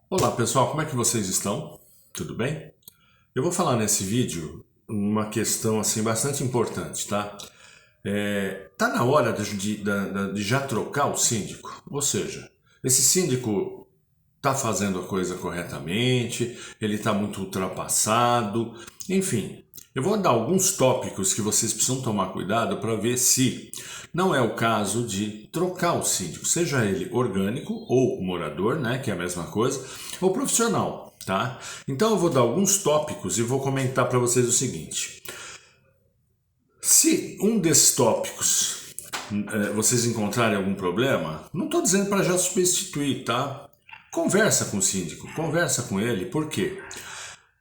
Olá pessoal, como é que vocês estão? Tudo bem? Eu vou falar nesse vídeo uma questão assim bastante importante, tá? Tá na hora de já trocar o síndico, ou seja, esse síndico tá fazendo a coisa corretamente, ele está muito ultrapassado, enfim. Eu vou dar alguns tópicos que vocês precisam tomar cuidado para ver se não é o caso de trocar o síndico, seja ele orgânico ou morador, né, que é a mesma coisa, ou profissional, tá? Então eu vou dar alguns tópicos e vou comentar para vocês o seguinte: se um desses tópicos vocês encontrarem algum problema, não estou dizendo para já substituir, tá? Conversa com o síndico, conversa com ele, por quê?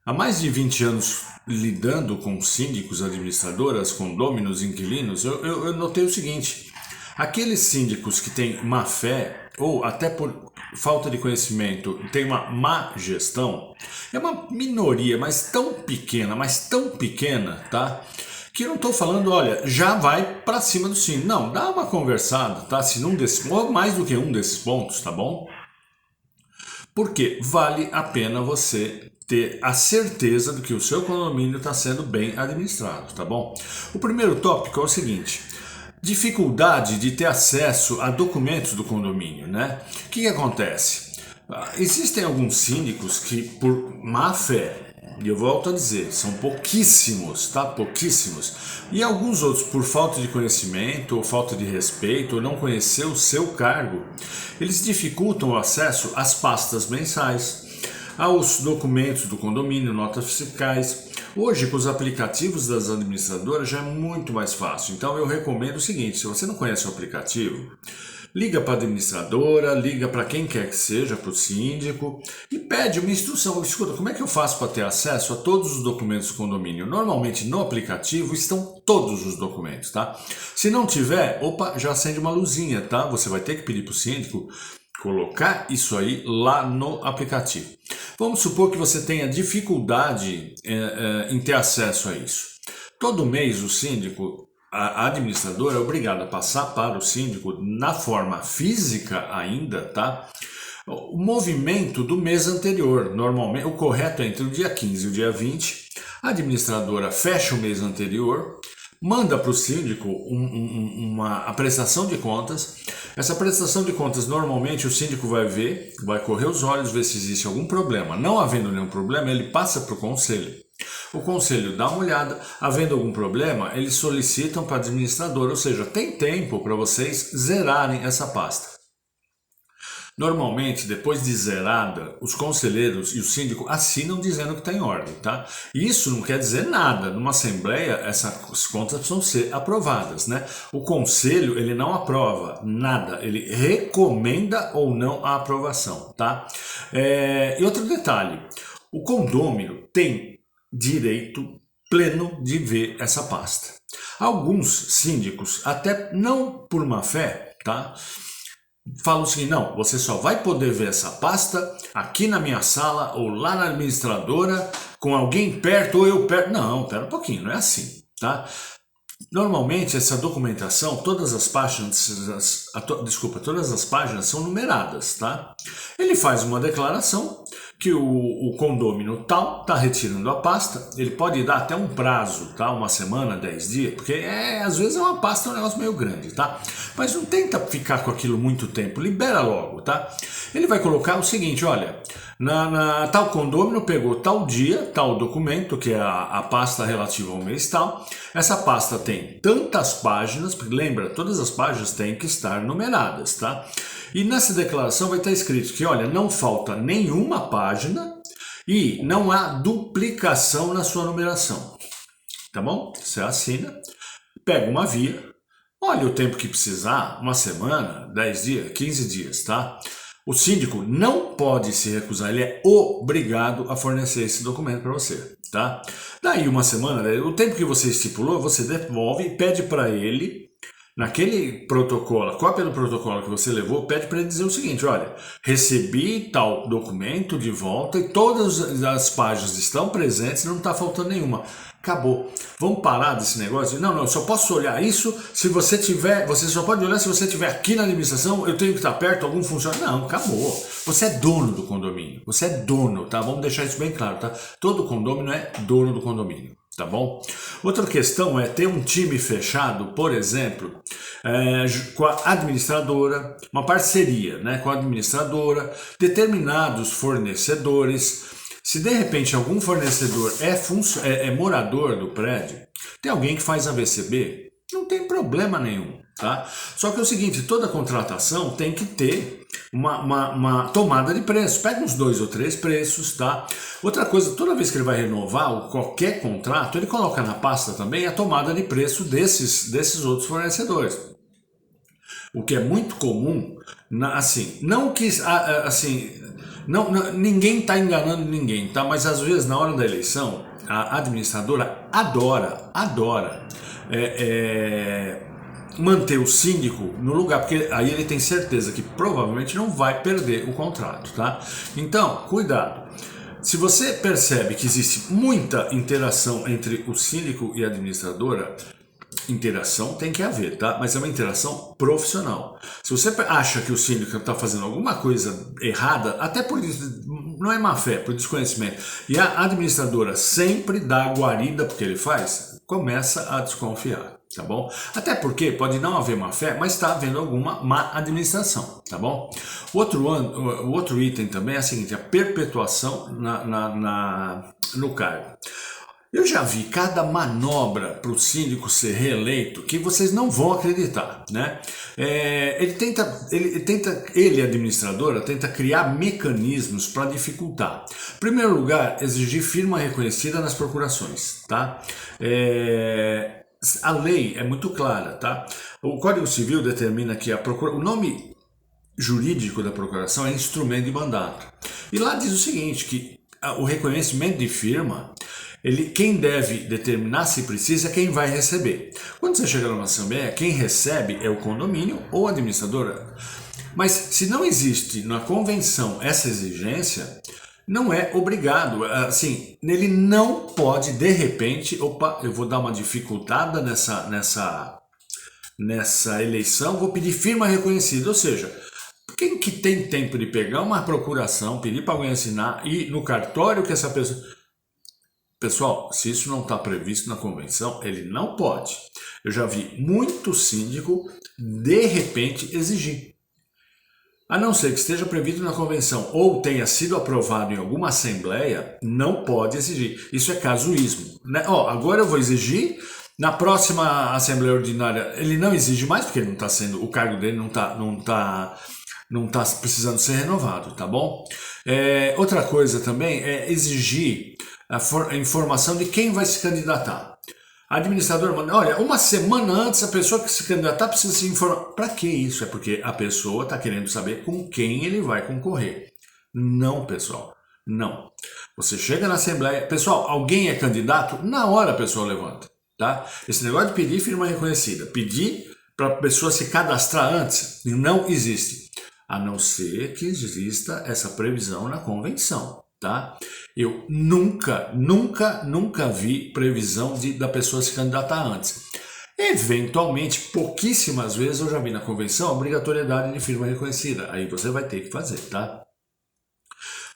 Há mais de 20 anos lidando com síndicos, administradoras, condôminos, inquilinos, eu notei o seguinte: aqueles síndicos que têm má fé, ou até por falta de conhecimento, têm uma má gestão, é uma minoria, mas tão pequena, tá? Que eu não estou falando, olha, já vai para cima do síndico. Não, dá uma conversada, tá? Se num desses, ou mais do que um desses pontos, tá bom? Porque vale a pena você ter a certeza de que o seu condomínio está sendo bem administrado, tá bom? O primeiro tópico é o seguinte: dificuldade de ter acesso a documentos do condomínio, né? O que acontece? Existem alguns síndicos que, por má fé, e eu volto a dizer, são pouquíssimos, tá? Pouquíssimos. E alguns outros, por falta de conhecimento, ou falta de respeito, ou não conhecer o seu cargo, eles dificultam o acesso às pastas mensais, aos documentos do condomínio, notas fiscais. Hoje, com os aplicativos das administradoras, já é muito mais fácil. Então, eu recomendo o seguinte: se você não conhece o aplicativo, liga para a administradora, liga para quem quer que seja, para o síndico, e pede uma instrução. Escuta, como é que eu faço para ter acesso a todos os documentos do condomínio? Normalmente no aplicativo estão todos os documentos, tá? Se não tiver, opa, já acende uma luzinha, tá? Você vai ter que pedir para o síndico colocar isso aí lá no aplicativo. Vamos supor que você tenha dificuldade em ter acesso a isso. Todo mês o síndico, a administradora é obrigada a passar para o síndico, na forma física ainda, tá? O movimento do mês anterior. Normalmente, o correto é entre o dia 15 e o dia 20. A administradora fecha o mês anterior, manda para o síndico uma prestação de contas. Essa prestação de contas, normalmente, o síndico vai ver, vai correr os olhos, ver se existe algum problema. Não havendo nenhum problema, ele passa para o conselho. O conselho dá uma olhada, havendo algum problema, eles solicitam para a administradora, ou seja, tem tempo para vocês zerarem essa pasta. Normalmente, depois de zerada, os conselheiros e o síndico assinam dizendo que está em ordem, tá? Isso não quer dizer nada. Numa assembleia, essas contas precisam ser aprovadas, né? O conselho, ele não aprova nada, ele recomenda ou não a aprovação, tá? E outro detalhe, o condômino tem direito pleno de ver essa pasta. Alguns síndicos, até não por má fé, tá? Falam o seguinte: não, você só vai poder ver essa pasta aqui na minha sala ou lá na administradora, com alguém perto ou eu perto. Não, pera um pouquinho, não é assim, tá? Normalmente essa documentação, todas as páginas, todas as páginas são numeradas, tá? Ele faz uma declaração que o condômino tal está retirando a pasta. Ele pode dar até um prazo, tá? Uma semana, 10 dias, porque às vezes é uma pasta, é um negócio meio grande, tá? Mas não tenta ficar com aquilo muito tempo, libera logo, tá? Ele vai colocar o seguinte: olha, na tal condômino pegou tal dia, tal documento, que é a pasta relativa ao mês tal. Essa pasta tem tantas páginas, porque lembra, todas as páginas têm que estar numeradas, tá? E nessa declaração vai estar escrito que, olha, não falta nenhuma página e não há duplicação na sua numeração, tá bom? Você assina, pega uma via, olha o tempo que precisar, uma semana, 10 dias, 15 dias, tá? O síndico não pode se recusar, ele é obrigado a fornecer esse documento para você, tá? Daí uma semana, o tempo que você estipulou, você devolve e pede para ele naquele protocolo, a cópia do protocolo que você levou, pede para ele dizer o seguinte: olha, recebi tal documento de volta e todas as páginas estão presentes, não está faltando nenhuma. Acabou. Vamos parar desse negócio? Não, eu só posso olhar isso se você tiver, você só pode olhar se você estiver aqui na administração, eu tenho que estar perto, algum funcionário. Não, acabou. Você é dono do condomínio. Você é dono, tá? Vamos deixar isso bem claro, tá? Todo condomínio é dono do condomínio. Tá bom? Outra questão é ter um time fechado, por exemplo, com a administradora, uma parceria, né, com a administradora, determinados fornecedores. Se de repente algum fornecedor é morador do prédio, tem alguém que faz a VCB, não tem problema nenhum, tá? Só que é o seguinte, toda contratação tem que ter uma tomada de preço. Pega uns 2 ou 3 preços, tá? Outra coisa, toda vez que ele vai renovar qualquer contrato, ele coloca na pasta também a tomada de preço desses outros fornecedores. O que é muito comum, assim, não que, assim, ninguém está enganando ninguém, tá? Mas às vezes na hora da eleição, a administradora adora manter o síndico no lugar, porque aí ele tem certeza que provavelmente não vai perder o contrato, tá? Então, cuidado. Se você percebe que existe muita interação entre o síndico e a administradora, interação tem que haver, tá? Mas é uma interação profissional. Se você acha que o síndico está fazendo alguma coisa errada, até por isso, não é má fé, por desconhecimento, e a administradora sempre dá a guarida porque ele faz, começa a desconfiar, tá bom? Até porque pode não haver má fé, mas está havendo alguma má administração, tá bom? O outro item também é o seguinte, a perpetuação no cargo. Eu já vi cada manobra para o síndico ser reeleito que vocês não vão acreditar, né? Ele, administradora, tenta criar mecanismos para dificultar. Em primeiro lugar, exigir firma reconhecida nas procurações, tá? A lei é muito clara, tá? O Código Civil determina que o nome jurídico da procuração é instrumento de mandato. E lá diz o seguinte, que o reconhecimento de firma, quem deve determinar se precisa é quem vai receber. Quando você chega numa assembleia, quem recebe é o condomínio ou a administradora. Mas se não existe na convenção essa exigência, não é obrigado. Assim, ele não pode, de repente, eu vou dar uma dificultada nessa eleição, vou pedir firma reconhecida. Ou seja, quem que tem tempo de pegar uma procuração, pedir para alguém assinar e no cartório que essa pessoa... Pessoal, se isso não está previsto na convenção, ele não pode. Eu já vi muito síndico, de repente, exigir. A não ser que esteja previsto na convenção ou tenha sido aprovado em alguma assembleia, não pode exigir. Isso é casuísmo, né? Agora eu vou exigir, na próxima assembleia ordinária ele não exige mais, porque ele não está sendo, o cargo dele não tá precisando ser renovado, tá bom? Outra coisa também é exigir a informação de quem vai se candidatar. A administradora manda, olha, uma semana antes a pessoa que se candidatar precisa se informar. Para que isso? É porque a pessoa está querendo saber com quem ele vai concorrer. Não, pessoal, não. Você chega na assembleia, pessoal, alguém é candidato? Na hora a pessoa levanta, tá? Esse negócio de pedir firma reconhecida, pedir para a pessoa se cadastrar antes, não existe. A não ser que exista essa previsão na convenção, tá? Eu nunca vi previsão da pessoa se candidatar antes. Eventualmente, pouquíssimas vezes eu já vi na convenção a obrigatoriedade de firma reconhecida. Aí você vai ter que fazer, tá?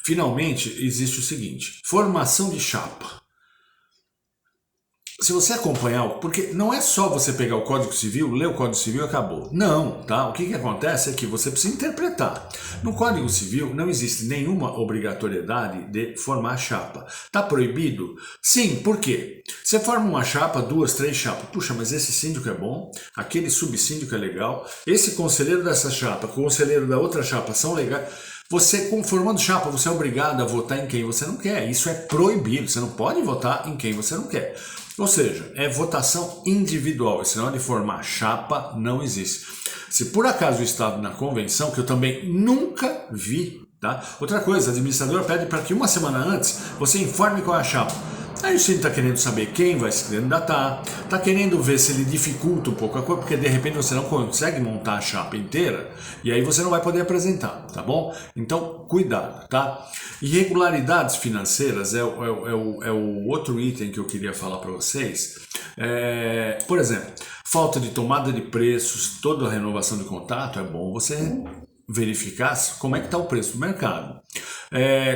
Finalmente, existe o seguinte, formação de chapa. Se você acompanhar, porque não é só você pegar o Código Civil, ler o Código Civil e acabou. Não, tá? O que acontece é que você precisa interpretar. No Código Civil não existe nenhuma obrigatoriedade de formar chapa. Tá proibido? Sim, por quê? Você forma uma chapa, 2, 3 chapas. Puxa, mas esse síndico é bom, aquele subsíndico é legal, esse conselheiro dessa chapa, o conselheiro da outra chapa são legais. Você, formando chapa, você é obrigado a votar em quem você não quer. Isso é proibido, você não pode votar em quem você não quer. Ou seja, é votação individual. Esse negócio de formar chapa não existe. Se por acaso o Estado na convenção, que eu também nunca vi, tá? Outra coisa, a administradora pede para que uma semana antes você informe qual é a chapa. Aí o síndico está querendo saber quem vai se candidatar, está querendo ver se ele dificulta um pouco a coisa, porque de repente você não consegue montar a chapa inteira e aí você não vai poder apresentar, tá bom? Então, cuidado, tá? Irregularidades financeiras é o outro item que eu queria falar para vocês. Por exemplo, falta de tomada de preços, toda a renovação de contrato, é bom você verificar como é que está o preço do mercado.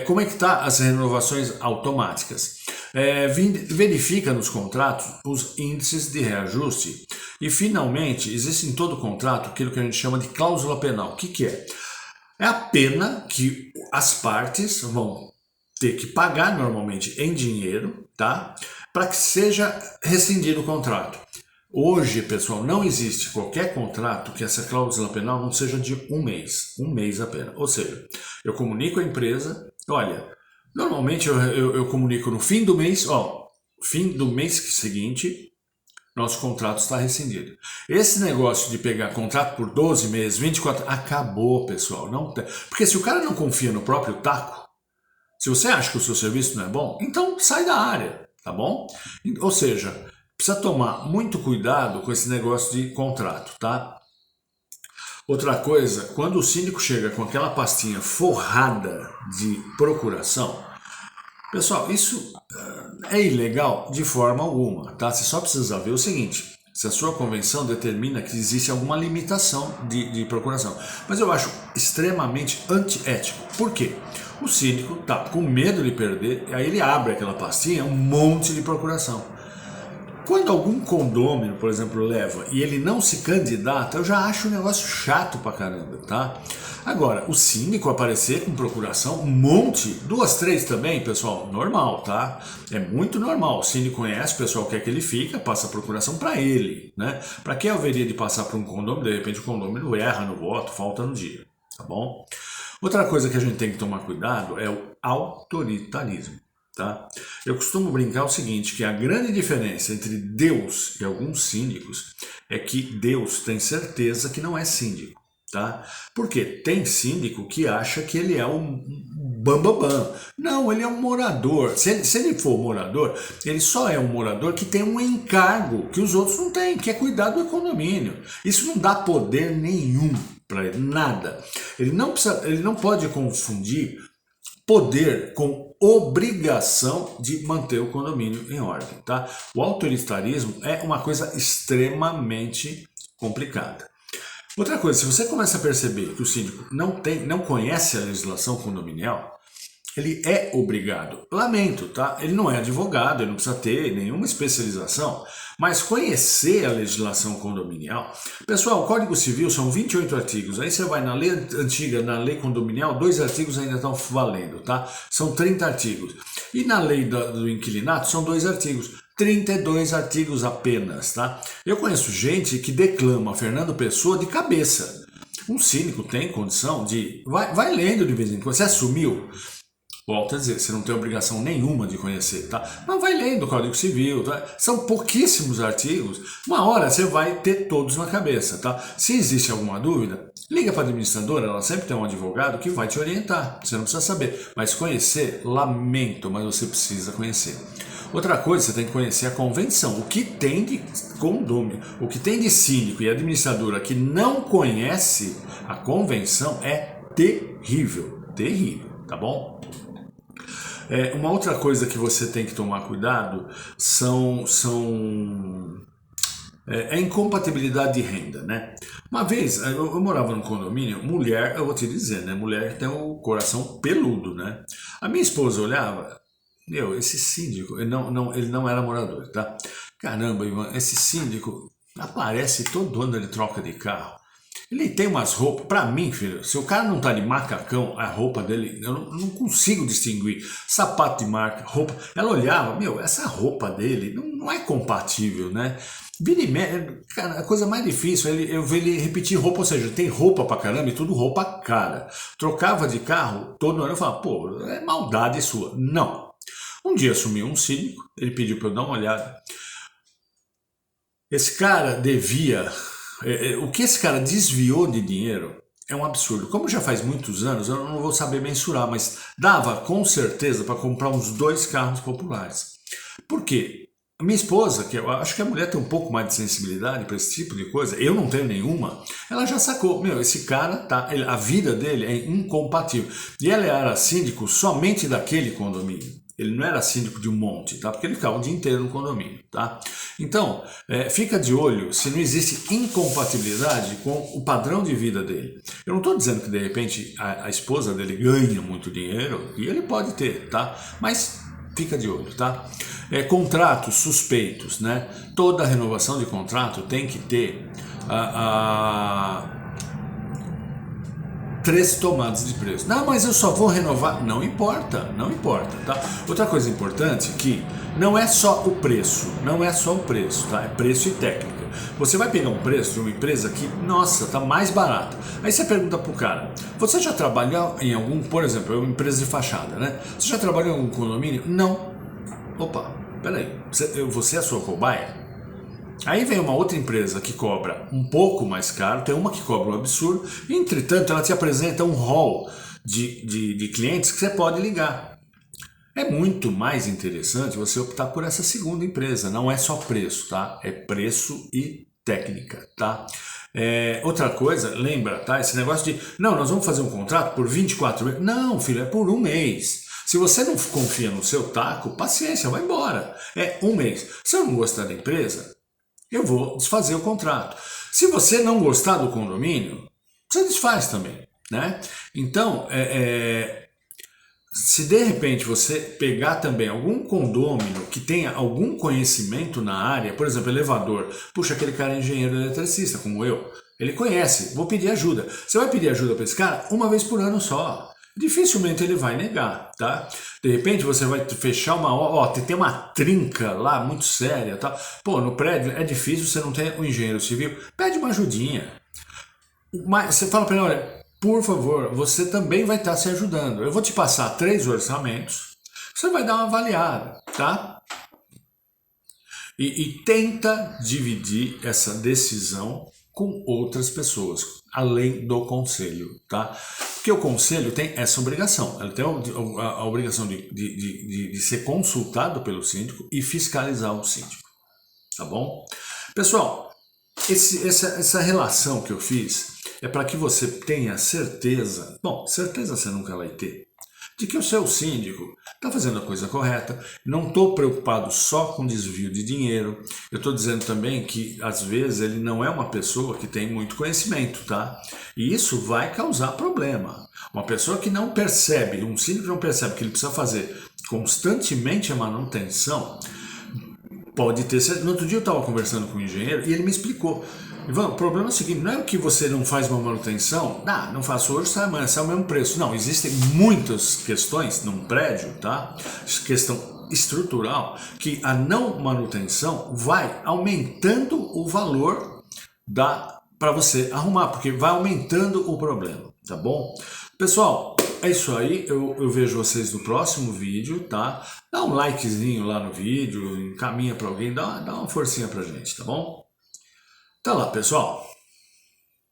Como é que está as renovações automáticas. Verifica nos contratos os índices de reajuste e finalmente existe em todo contrato aquilo que a gente chama de cláusula penal. O que é? É a pena que as partes vão ter que pagar normalmente em dinheiro, tá? Para que seja rescindido o contrato. Hoje, pessoal, não existe qualquer contrato que essa cláusula penal não seja de um mês apenas. Ou seja, eu comunico à empresa, olha, normalmente eu comunico no fim do mês, fim do mês seguinte, nosso contrato está rescindido. Esse negócio de pegar contrato por 12 meses, 24, acabou, pessoal. Não tem. Porque se o cara não confia no próprio taco, se você acha que o seu serviço não é bom, então sai da área, tá bom? Ou seja, precisa tomar muito cuidado com esse negócio de contrato, tá? Outra coisa, quando o síndico chega com aquela pastinha forrada de procuração, pessoal, isso é ilegal de forma alguma, tá? Você só precisa ver o seguinte, se a sua convenção determina que existe alguma limitação de procuração. Mas eu acho extremamente antiético. Por quê? O síndico tá com medo de perder, e aí ele abre aquela pastinha, um monte de procuração. Quando algum condômino, por exemplo, leva e ele não se candidata, eu já acho um negócio chato pra caramba, tá? Agora, o síndico aparecer com procuração, um monte, 2, 3 também, pessoal, normal, tá? É muito normal. O síndico conhece, o pessoal quer que ele fique, passa a procuração para ele, né? Para que haveria de passar para um condômino, de repente o condômino erra no voto, falta no dia, tá bom? Outra coisa que a gente tem que tomar cuidado é o autoritarismo. Tá? Eu costumo brincar o seguinte, que a grande diferença entre Deus e alguns síndicos é que Deus tem certeza que não é síndico, tá? Porque tem síndico que acha que ele é um bambambam. Não, ele é um morador. Se ele for morador, ele só é um morador que tem um encargo que os outros não têm, que é cuidar do condomínio. Isso não dá poder nenhum para ele, nada. Ele não pode confundir poder com obrigação de manter o condomínio em ordem, tá? O autoritarismo é uma coisa extremamente complicada. Outra coisa, se você começa a perceber que o síndico não conhece a legislação condominial, ele é obrigado. Lamento, tá? Ele não é advogado, ele não precisa ter nenhuma especialização, mas conhecer a legislação condominial. Pessoal, o Código Civil são 28 artigos. Aí você vai na lei antiga, na lei condominial, 2 artigos ainda estão valendo, tá? São 30 artigos. E na lei do inquilinato são 2 artigos. 32 artigos apenas, tá? Eu conheço gente que declama Fernando Pessoa de cabeça. Um síndico tem condição de... Vai lendo de vez em quando. Você assumiu? Volto a dizer, você não tem obrigação nenhuma de conhecer, tá? Mas vai lendo o Código Civil, tá? São pouquíssimos artigos, uma hora você vai ter todos na cabeça, tá? Se existe alguma dúvida, liga para a administradora, ela sempre tem um advogado que vai te orientar, você não precisa saber. Mas conhecer, lamento, mas você precisa conhecer. Outra coisa, você tem que conhecer a convenção, o que tem de condômino, o que tem de síndico e administradora que não conhece a convenção é terrível, terrível, tá bom? Uma outra coisa que você tem que tomar cuidado é a incompatibilidade de renda, né? Uma vez, eu morava num condomínio, mulher, eu vou te dizer, né? Mulher tem o coração peludo, né? A minha esposa olhava, esse síndico, ele não era morador, tá? Caramba, Ivan, esse síndico aparece todo ano ele troca de carro. Ele tem umas roupas, pra mim, filho, se o cara não tá de macacão, a roupa dele, eu não consigo distinguir. Sapato de marca, roupa. Ela olhava, essa roupa dele não é compatível, né? Vira e mexe, cara, a coisa mais difícil é eu ver ele repetir roupa, ou seja, tem roupa pra caramba e tudo roupa cara. Trocava de carro, todo ano eu falava, pô, é maldade sua. Não. Um dia sumiu um síndico, ele pediu pra eu dar uma olhada. Esse cara devia... O que esse cara desviou de dinheiro é um absurdo. Como já faz muitos anos, eu não vou saber mensurar, mas dava com certeza para comprar uns 2 carros populares. Por quê? A minha esposa, que eu acho que a mulher tem um pouco mais de sensibilidade para esse tipo de coisa, eu não tenho nenhuma, ela já sacou, meu, esse cara, tá, a vida dele é incompatível. E ela era síndico somente daquele condomínio. Ele não era síndico de um monte, tá? Porque ele ficava o dia inteiro no condomínio, tá? Então, fica de olho se não existe incompatibilidade com o padrão de vida dele. Eu não estou dizendo que de repente a esposa dele ganha muito dinheiro, e ele pode ter, tá? Mas fica de olho, tá? Contratos suspeitos, né? Toda renovação de contrato tem que ter 3 tomadas de preço. Não, mas eu só vou renovar. Não importa, não importa, tá? Outra coisa importante é que não é só o preço, tá? É preço e técnica. Você vai pegar um preço de uma empresa que, nossa, tá mais barato. Aí você pergunta pro cara, você já trabalhou em algum, por exemplo, uma empresa de fachada, né? Você já trabalhou em algum condomínio? Não. Opa, peraí, você é a sua cobaia? Aí vem uma outra empresa que cobra um pouco mais caro, tem uma que cobra um absurdo, e, entretanto ela te apresenta um hall de clientes que você pode ligar. É muito mais interessante você optar por essa segunda empresa, não é só preço, tá? É preço e técnica, tá? Outra coisa, lembra, tá? Esse negócio de, não, nós vamos fazer um contrato por 24 meses. Não, filho, é por um mês. Se você não confia no seu taco, paciência, vai embora. É um mês. Se eu não gostar da empresa, eu vou desfazer o contrato. Se você não gostar do condomínio, você desfaz também, né? Então, se de repente você pegar também algum condômino que tenha algum conhecimento na área, por exemplo, elevador, puxa, aquele cara é engenheiro eletricista, como eu, ele conhece, vou pedir ajuda. Você vai pedir ajuda para esse cara uma vez por ano só. Dificilmente ele vai negar, tá? De repente você vai fechar tem uma trinca lá muito séria, tá? Pô, no prédio é difícil, você não tem um engenheiro civil, pede uma ajudinha. Mas você fala para ele, olha, por favor, você também vai estar se ajudando. Eu vou te passar 3 orçamentos, você vai dar uma avaliada, tá? E tenta dividir essa decisão com outras pessoas, além do conselho, tá? Porque o conselho tem essa obrigação, ele tem a obrigação de ser consultado pelo síndico e fiscalizar o síndico, tá bom? Pessoal, essa relação que eu fiz é para que você tenha certeza, bom, certeza você nunca vai ter, de que o seu síndico está fazendo a coisa correta. Não estou preocupado só com desvio de dinheiro, eu estou dizendo também que às vezes ele não é uma pessoa que tem muito conhecimento, tá? E isso vai causar problema. Uma pessoa que não percebe, um síndico que não percebe que ele precisa fazer constantemente a manutenção, pode ter certeza. No outro dia eu estava conversando com um engenheiro e ele me explicou. Ivan, o problema é o seguinte, não é que você não faz uma manutenção, não faço hoje, sai amanhã, sai o mesmo preço. Não, existem muitas questões num prédio, tá? Questão estrutural, que a não manutenção vai aumentando o valor para você arrumar, porque vai aumentando o problema, tá bom? Pessoal, é isso aí, eu vejo vocês no próximo vídeo, tá? Dá um likezinho lá no vídeo, encaminha para alguém, dá uma forcinha pra gente, tá bom? Tá lá, pessoal.